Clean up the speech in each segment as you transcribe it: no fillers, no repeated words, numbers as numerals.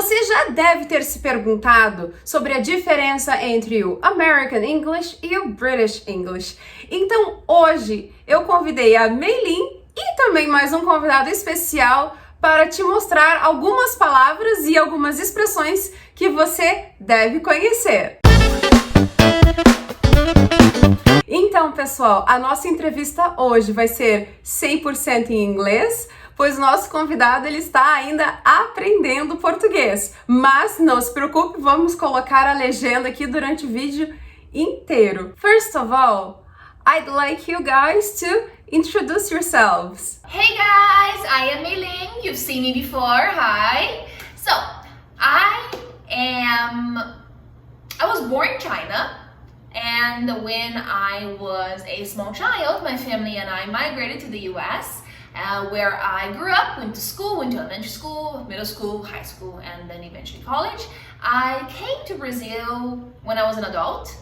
Você já deve ter se perguntado sobre a diferença entre o American English e o British English. Então, hoje eu convidei a Meilin e também mais um convidado especial para te mostrar algumas palavras e algumas expressões que você deve conhecer. Então, pessoal, a nossa entrevista hoje vai ser 100% em inglês, pois nosso convidado ele está ainda aprendendo português. Mas não se preocupe, vamos colocar a legenda aqui durante o vídeo inteiro. First of all, I'd like you guys to introduce yourselves. Hey guys, I am Meilin. You've seen me before. Hi. So, I was born in China, and when I was a small child, my family and I migrated to the US, where I grew up, went to school, went to elementary school, middle school, high school, and then eventually college. I came to Brazil when I was an adult.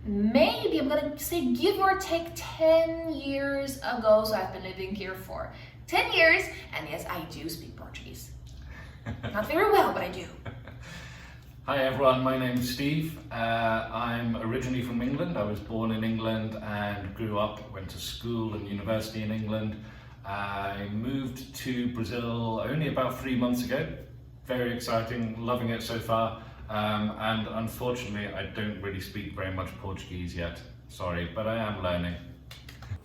Maybe I'm gonna say give or take 10 years ago, so I've been living here for 10 years, and yes, I do speak Portuguese. Not very well, but I do. Hi everyone, my name's Steve. I'm originally from England. I was born in England and grew up, went to school and university in England. I moved to Brazil only about 3 months ago. Very exciting, loving it so far. And unfortunately, I don't really speak very much Portuguese yet. Sorry, but I am learning.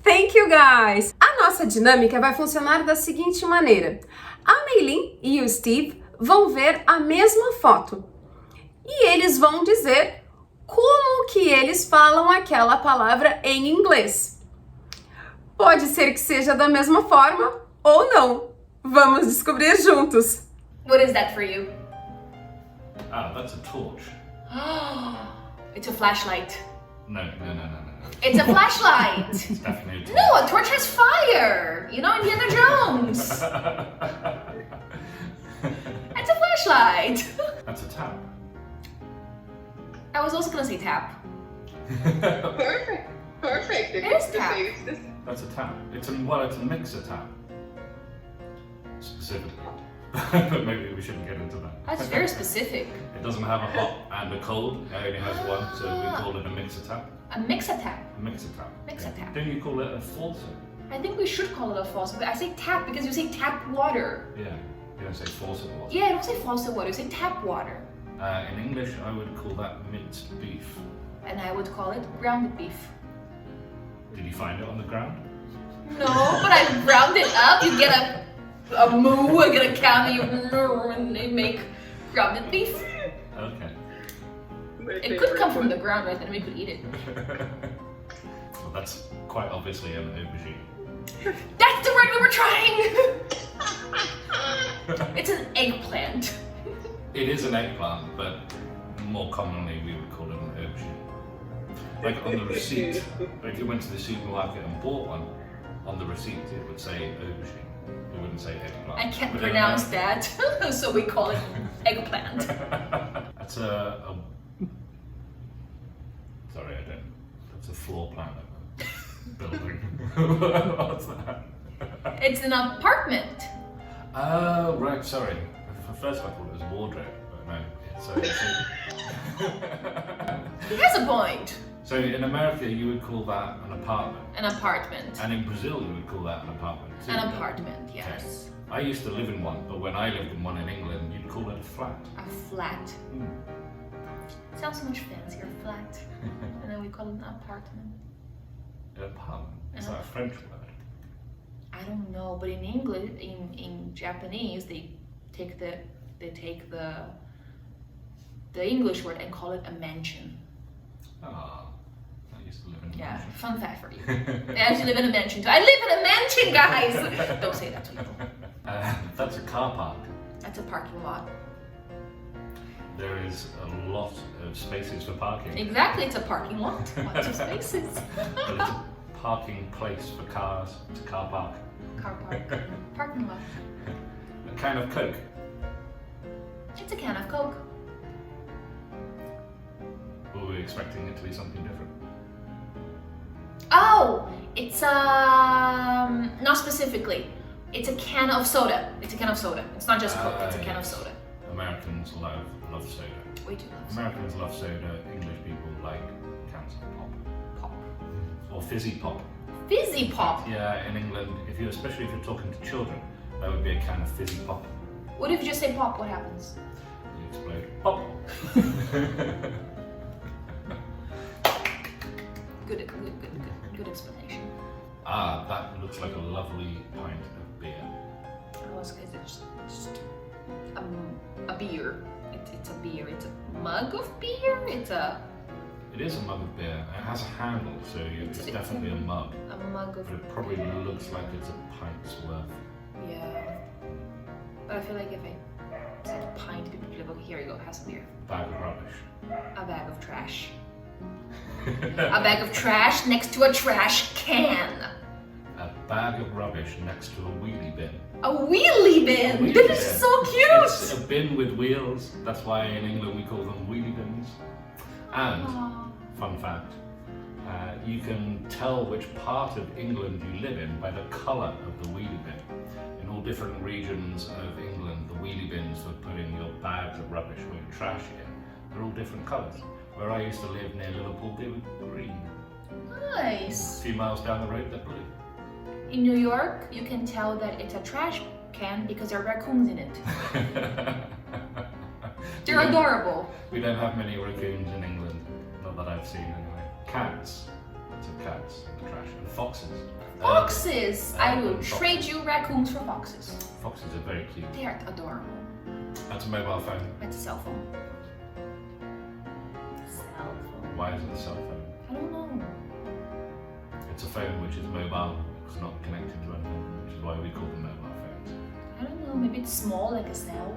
Thank you, guys! A nossa dinâmica vai funcionar da seguinte maneira. A Meilin e o Steve vão ver a mesma foto. E eles vão dizer como que eles falam aquela palavra em inglês. Pode ser que seja da mesma forma ou não. Vamos descobrir juntos. What is that for you? Ah, that's a torch. It's a flashlight. No. It's a flashlight. It's definitely a torch. No, a torch has fire. You know, Indiana Jones. It's a flashlight. That's a tap. I was also gonna say tap. Perfect. It is tap. That's a tap. It's a mixer tap. Specifically. But maybe we shouldn't get into that. That's very specific. It doesn't have a hot and a cold. It only has one, so we call it a mixer tap. A mixer tap. A mixer tap. Mixer tap. Don't you call it a faucet? I think we should call it a faucet, but I say tap because you say tap water. Yeah. You don't say faucet water. Yeah, I don't say faucet water, you say tap water. In English, I would call that minced beef. And I would call it grounded beef. Did you find it on the ground? No, but I ground it up. You get a moo, I get a cow, and they make grounded beef. Okay. It could come from the ground, right? Then we could eat it. Well, that's quite obviously an aubergine. That's the word we were trying! It's an eggplant. It is an eggplant, but more commonly we would call it an aubergine. Like on the receipt, if you went to the supermarket and bought one, on the receipt it would say aubergine. It wouldn't say eggplant. I can't pronounce that, so we call it eggplant. That's a sorry, I don't. That's a floor plan of a building. What's that? It's an apartment. Oh, right, sorry. First I thought it was a wardrobe, but no. He has a point. So in America you would call that an apartment. An apartment. And in Brazil you would call that an apartment too. An apartment, yes. I used to live in one, but when I lived in one in England, you'd call it a flat. A flat. Sounds so much fancier, flat. And then we call it an apartment. An apartment? Is that a French word? I don't know, but in English, in Japanese, they take the English word and call it a mansion. Ah, I used to live in a Yeah, mansion. fun fact for you. I actually live in a mansion too. I live in a mansion, guys! Don't say that to people. That's a car park. That's a parking lot. There is a lot of spaces for parking. Exactly, it's a parking lot. Lots of spaces. But it's a parking place for cars. It's a car park. Car park. Parking lot. A can of Coke. It's a can of Coke. Were we expecting it to be something different? Oh, it's not specifically. It's a can of soda. It's a can of soda. It's not just Coke, it's a can of soda. American Americans love soda. We do love soda. Americans love soda, English people like cans of pop. Pop. Or fizzy pop. Fizzy pop? Yeah, in England, especially if you're talking to children, that would be a can of fizzy pop. What if you just say pop? What happens? You explode. Pop! Good explanation. Ah, that looks like a lovely pint of beer. Oh, it's just a beer. It's a beer. It's a mug of beer. It is a mug of beer. It has a handle, so it's definitely a mug. A mug of But it probably looks like it's a pint's worth. Yeah. But I feel like if I said pint, people would be like, okay, here you go, have some beer. Bag of rubbish. A bag of trash. A bag of trash next to a trash can. A bag of rubbish next to a wheelie bin. A wheelie bin! A wheelie That bin. is so cute! It's a bin with wheels. That's why in England we call them wheelie bins. And, fun fact, you can tell which part of England you live in by the colour of the wheelie bin. In all different regions of England, the wheelie bins for putting your bags of rubbish or your trash in, they're all different colours. Where I used to live near Liverpool, they were green. Nice. A few miles down the road, they're blue. In New York, you can tell that it's a trash can because there are raccoons in it. They're adorable. We don't have many raccoons in England, not that I've seen anyway. Cats, lots of cats in the trash, and foxes. Foxes! I will foxes. trade you raccoons for foxes. Foxes are very cute. They are adorable. That's a mobile phone. It's a cell phone. Cell phone. Why is it a cell phone? I don't know. It's a phone which is mobile, it's not connected to anything, which is why we call them mobile phones. I don't know. Maybe it's small like a cell.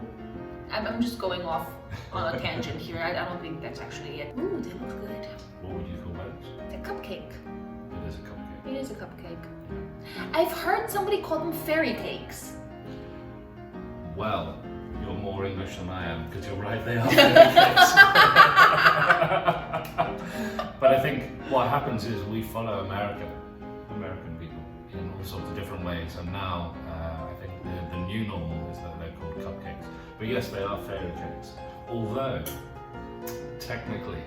I'm just going off on a tangent here. I don't think that's actually it. Ooh, they look good. What would you call those? It's a cupcake. It is a cupcake. It is a cupcake. I've heard somebody call them fairy cakes. Well, you're more English than I am, because you're right, they are fairy cakes. But I think what happens is we follow American people in all sorts of different ways, and now I think the new normal is that they're called cupcakes. But yes, they are fairy cakes. Although, technically,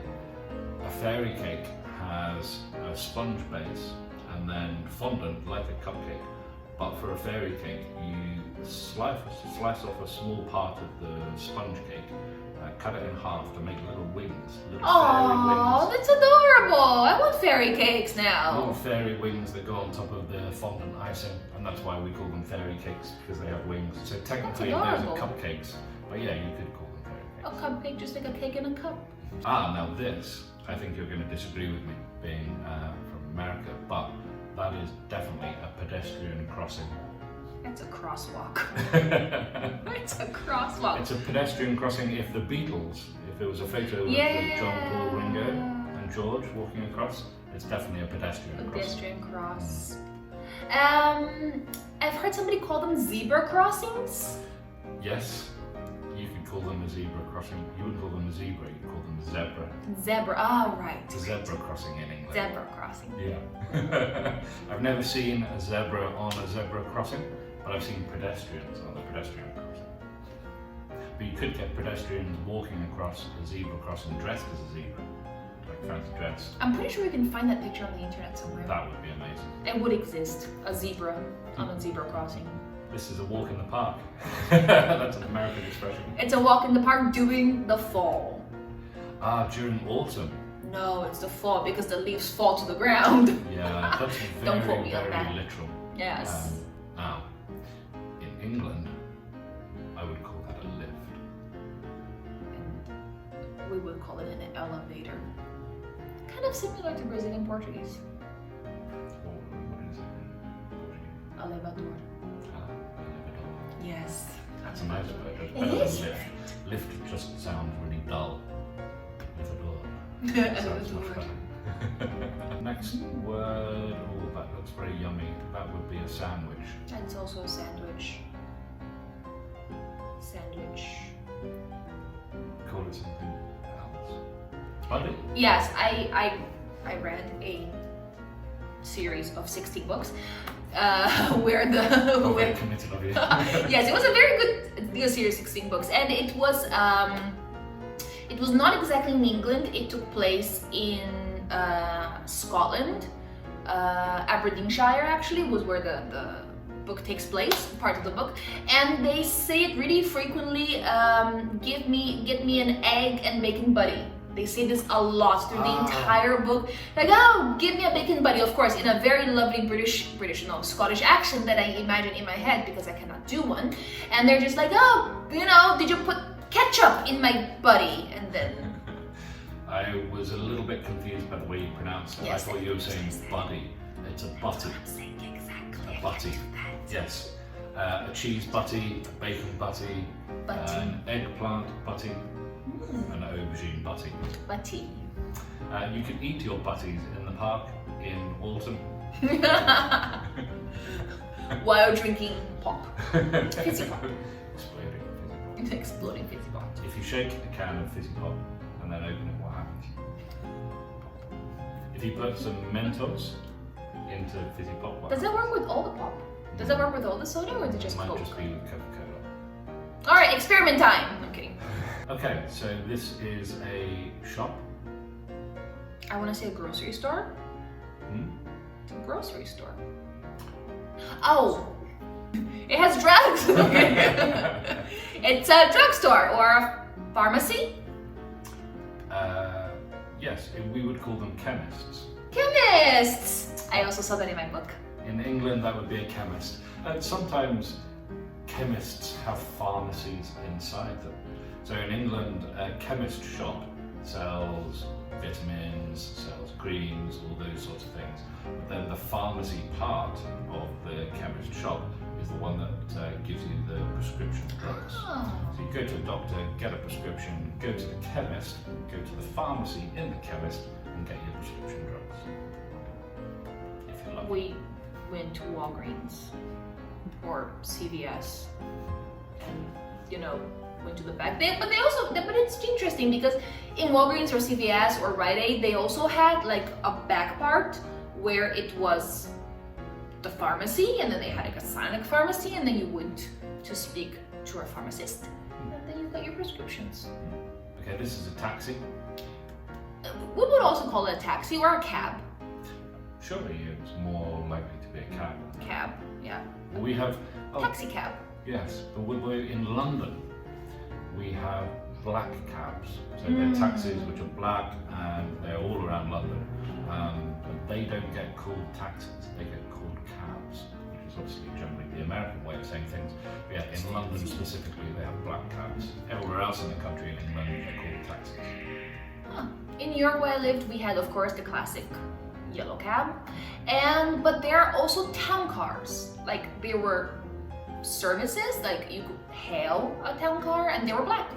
a fairy cake has a sponge base and then fondant like a cupcake. But for a fairy cake, you slice off a small part of the sponge cake, cut it in half to make little wings, little fairy Oh, wings. that's adorable! I want fairy cakes now. Little fairy wings that go on top of the fondant icing, and that's why we call them fairy cakes, because they have wings. So technically those are adorable. cupcakes, but yeah, you could call them fairy A cakes. cupcake, just like a cake in a cup. Now this, I think you're going to disagree with me, being from America, but that is definitely a pedestrian crossing. That's a crosswalk. It's a crosswalk. It's a pedestrian crossing if the Beatles, if it was a photo of John, Paul, Ringo and George walking across, it's definitely a pedestrian crossing. Pedestrian cross. I've heard somebody call them zebra crossings. Yes, you could call them a zebra crossing. You wouldn't call them a zebra, you'd call them a zebra. Zebra, oh right. It's a zebra crossing in England. Zebra crossing. Yeah. I've never seen a zebra on a zebra crossing, but I've seen pedestrians on a pedestrian crossing. But you could get pedestrians walking across a zebra crossing dressed as a zebra, like fancy dress. I'm pretty sure we can find that picture on the internet somewhere. That would be amazing. It would exist, a zebra on a zebra crossing. This is a walk in the park. That's an American expression. It's a walk in the park during the fall. During autumn. No, it's the fall because the leaves fall to the ground. Yeah, that's Don't quote very, me on very that. literal. Yes. Now, in England, I would call that a lift. And we would call it an elevator. Kind of similar to Brazilian Portuguese. What is it? Elevador. Elevador. Yes. That's a nice word. It Better than is, lift. right? Lift just sounds really dull. Elevador. Sounds much better. Next word, oh, that looks very yummy. That would be a sandwich. And it's also a sandwich. Sandwich. Call it something else. Buddy? Yes, I read a series of 16 books where the Very committed of you. yes, it was a very good series, 16 books, and it was not exactly in England. It took place in Scotland, Aberdeenshire actually was where the book takes place, part of the book, and they say it really frequently. Get me an egg and bacon buddy. They say this a lot through the entire book. Like, oh, give me a bacon buddy, of course, in a very lovely Scottish accent that I imagine in my head because I cannot do one. And they're just like, oh, did you put ketchup in my buddy? And then I was a little bit confused by the way you pronounced it. Yes, I thought you were saying buddy. It's a butty. I'm saying exactly. A butty. Yes. A cheese butty, a bacon butty, an eggplant butty, an aubergine butty. Butty. You can eat your butties in the park in autumn. While drinking pop. Fizzy pop. Exploding Exploding fizzy pop. If you shake a can of fizzy pop and then open it, what happens? If you put some Mentos into fizzy pop, what Does it work with all the pop? Does it work with all the soda or is it just might Coke? just be with Coca-Cola. Alright, experiment time! I'm kidding. Okay, so this is a shop. I want to say a grocery store. It's a grocery store. Oh! It has drugs! It's a drugstore or a pharmacy? Yes, we would call them chemists. Chemists! I also saw that in my book. In England, that would be a chemist. Sometimes chemists have pharmacies inside them. So in England, a chemist shop sells vitamins, sells creams, all those sorts of things. But then the pharmacy part of the chemist shop is the one that gives you the prescription drugs. Oh. So you go to a doctor, get a prescription, go to the chemist, go to the pharmacy in the chemist and get your prescription drugs. If you're lucky. We went to Walgreens or CVS and, went to the back. But it's interesting because in Walgreens or CVS or Rite Aid, they also had like a back part where it was the pharmacy, and then they had like a silent pharmacy, and then you went to speak to a pharmacist, and then you got your prescriptions. Okay, this is a taxi. We would also call it a taxi or a cab. Surely it's more likely to be a cab. Cab, yeah. Well, we have Taxi cab. Yes, but we're in London. We have black cabs. So they're taxis which are black and they're all around London. But they don't get called taxis, they get called cabs, which is obviously generally the American way of saying things. But yeah, in London specifically, they have black cabs. Everywhere else in the country, in England, they're called taxis. Huh. In New York where I lived, we had, of course, the classic yellow cab. But there are also town cars. Like, there were services, like you could hail a town car, and they were black.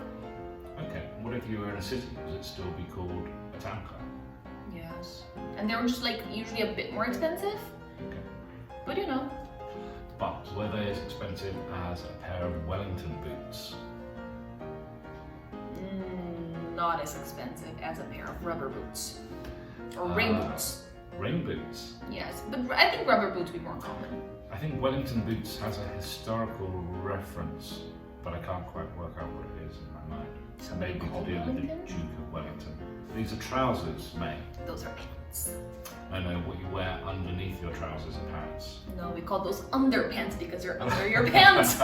Okay, what if you were in a city? Would it still be called a town car? Yes. And they were just like usually a bit more expensive. Okay. But But were they as expensive as a pair of Wellington boots? Not as expensive as a pair of rubber boots. Or rain boots. Rain boots? Yes, but I think rubber boots would be more common. I think Wellington boots has a historical reference, but I can't quite work out what it is in my mind. Somebody Maybe to called do with the Wellington? Duke of Wellington. These are trousers, May. Those are pants. I know what you wear underneath your trousers are pants. No, we call those underpants because they're under your pants.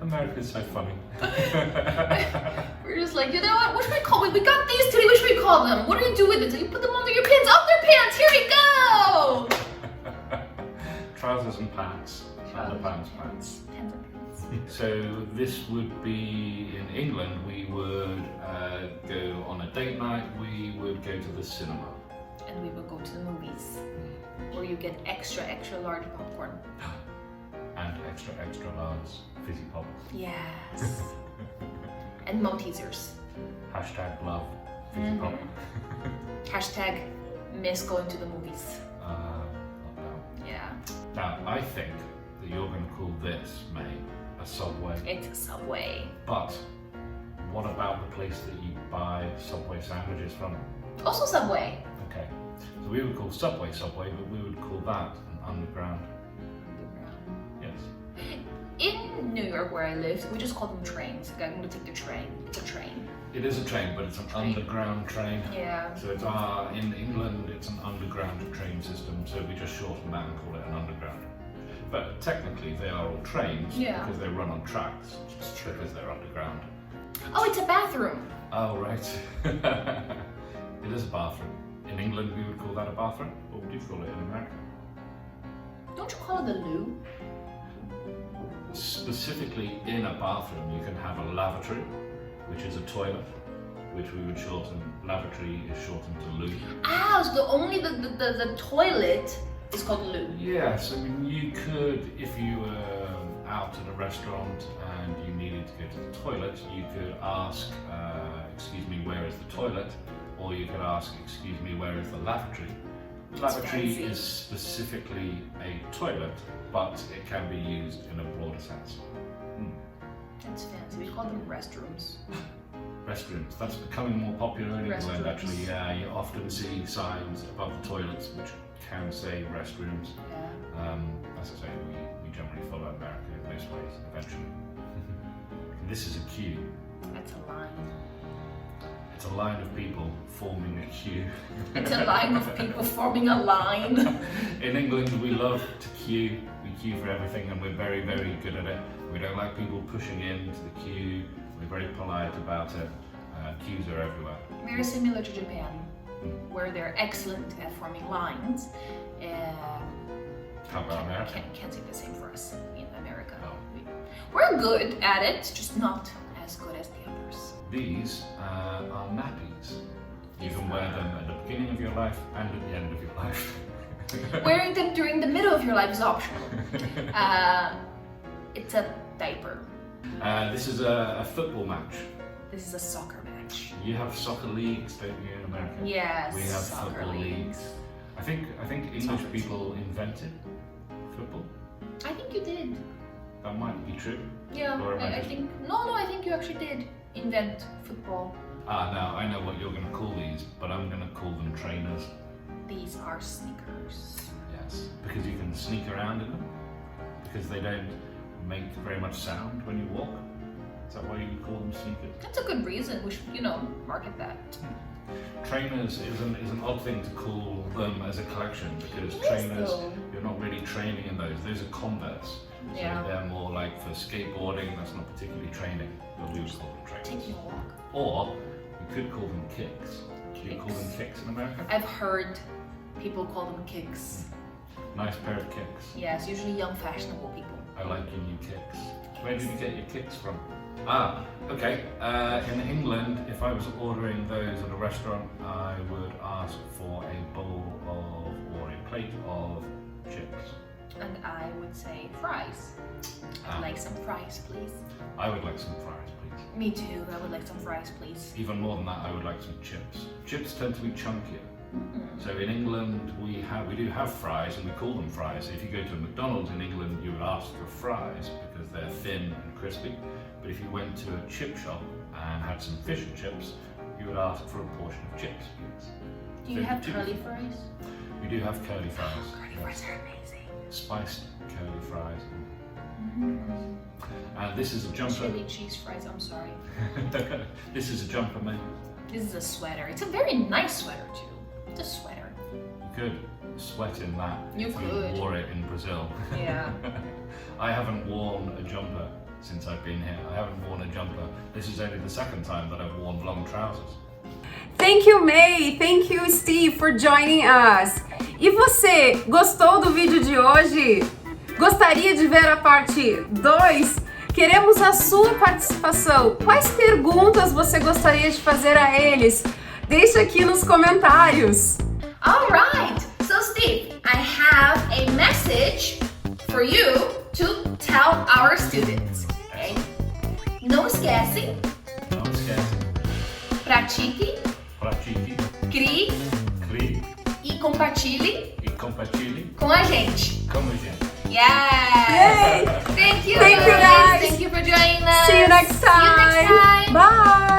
America's so funny. We're just like, you know what? What should we call it? We got these today. What should we call them? What do you do with it? So you put them under your pants. Underpants. Here we go. Trousers and pants. Underpants, pants. Pants and pants. So this would be in England. We would go on a date night. We would go to the cinema. And we would go to the movies, where you get extra large popcorn. And extra large fizzy pop. Yes. And Maltesers. Hashtag love fizzy pop. Hashtag miss going to the movies. Lockdown. Yeah. Now, I think that you're going to call this, May, a Subway. It's a Subway. But what about the place that you buy Subway sandwiches from? Also Subway. Okay. So we would call Subway, but we would call that an underground in New York where I lived, we just call them trains. Like, I'm going to take the train. It's a train. It is a train, but it's an underground train. Yeah. So it's in England, it's an underground train system, so we just shorten that and call it an underground. But technically they are all trains because they run on tracks, because they're underground. Oh, it's a bathroom. Oh, right. It is a bathroom. In England we would call that a bathroom. What would you call it in America? Don't you call it a loo? Specifically in a bathroom you can have a lavatory, which is a toilet, which we would shorten. Lavatory is shortened to loo. Ah, so the toilet is called loo. Yes, I mean you could, if you were out at a restaurant and you needed to go to the toilet, you could ask, excuse me, where is the toilet? Or you could ask, excuse me, where is the lavatory? Lavatory is specifically a toilet, but it can be used in a broader sense. That's fancy. We call them restrooms. Restrooms. That's becoming more popular in England, actually. Yeah, you often see signs above the toilets which can say restrooms. Yeah. As I say, we generally follow America in most ways, eventually. This is a queue. That's a line. It's a line of people forming a queue. It's a line of people forming a line. In England, we love to queue. We queue for everything and we're very, very good at it. We don't like people pushing into the queue. We're very polite about it. Queues are everywhere. Very similar to Japan, where they're excellent at forming lines. How about America? Can't say the same for us in America. No. We're good at it, just not as good as the others. These are nappies. You can wear them at the beginning of your life and at the end of your life. Wearing them during the middle of your life is optional. It's a diaper. This is a football match. This is a soccer match. You have soccer leagues, don't you, in America? Yes, we have soccer football leagues. I think English people invented football. I think you did. That might be true. Yeah, I think I think you actually did invent football. Now I know what you're going to call these, but I'm going to call them trainers. These are sneakers. Yes, because you can sneak around in them. Because they don't make very much sound when you walk. Is that why you would call them sneakers? That's a good reason. We should, market that. Trainers is an odd thing to call them as a collection, because trainers, you're not really training in those. Those are Converse. So they're more like for skateboarding. That's not particularly training, but we would call them trainers. Taking a walk. Or we could call them kicks. Do you call them kicks in America? I've heard people call them kicks. Nice pair of kicks. Yes, usually young, fashionable people. I like your new kicks. Where did you get your kicks from? Okay. In England, if I was ordering those at a restaurant, I would ask for a bowl of, or a plate of chips. And I would say fries. I'd like some fries, please. I would like some fries, please. Me too, I would like some fries, please. Even more than that, I would like some chips. Chips tend to be chunkier. So in England, we do have fries, and we call them fries. If you go to a McDonald's in England, you would ask for fries because they're thin and crispy. But if you went to a chip shop and had some fish and chips, you would ask for a portion of chips, please. Do you have curly fries? We do have curly fries. Oh, curly fries are amazing. Spiced curly fries. And this is a jumper. Chili cheese fries, I'm sorry. This is a jumper, mate. This is a sweater. It's a very nice sweater too. It's a sweater. You could sweat in that if could. You wore it in Brazil. Yeah. I haven't worn a jumper since I've been here. I haven't worn a jumper. This is only the second time that I've worn long trousers. Thank you, May. Thank you, Steve, for joining us. E você, gostou do vídeo de hoje? Gostaria de ver a parte 2? Queremos a sua participação. Quais perguntas você gostaria de fazer a eles? Deixe aqui nos comentários. Alright, so Steve, I have a message for you to tell our students. Okay? Não esquece. Não esquece. Pratique. Pratique. Crie. Crie. E compartilhe. E compartilhe. Com a gente. Com a gente. Yes! Yay! Thank you, Thank you, guys. Thank you for joining us. See you next time. See you next time. Bye.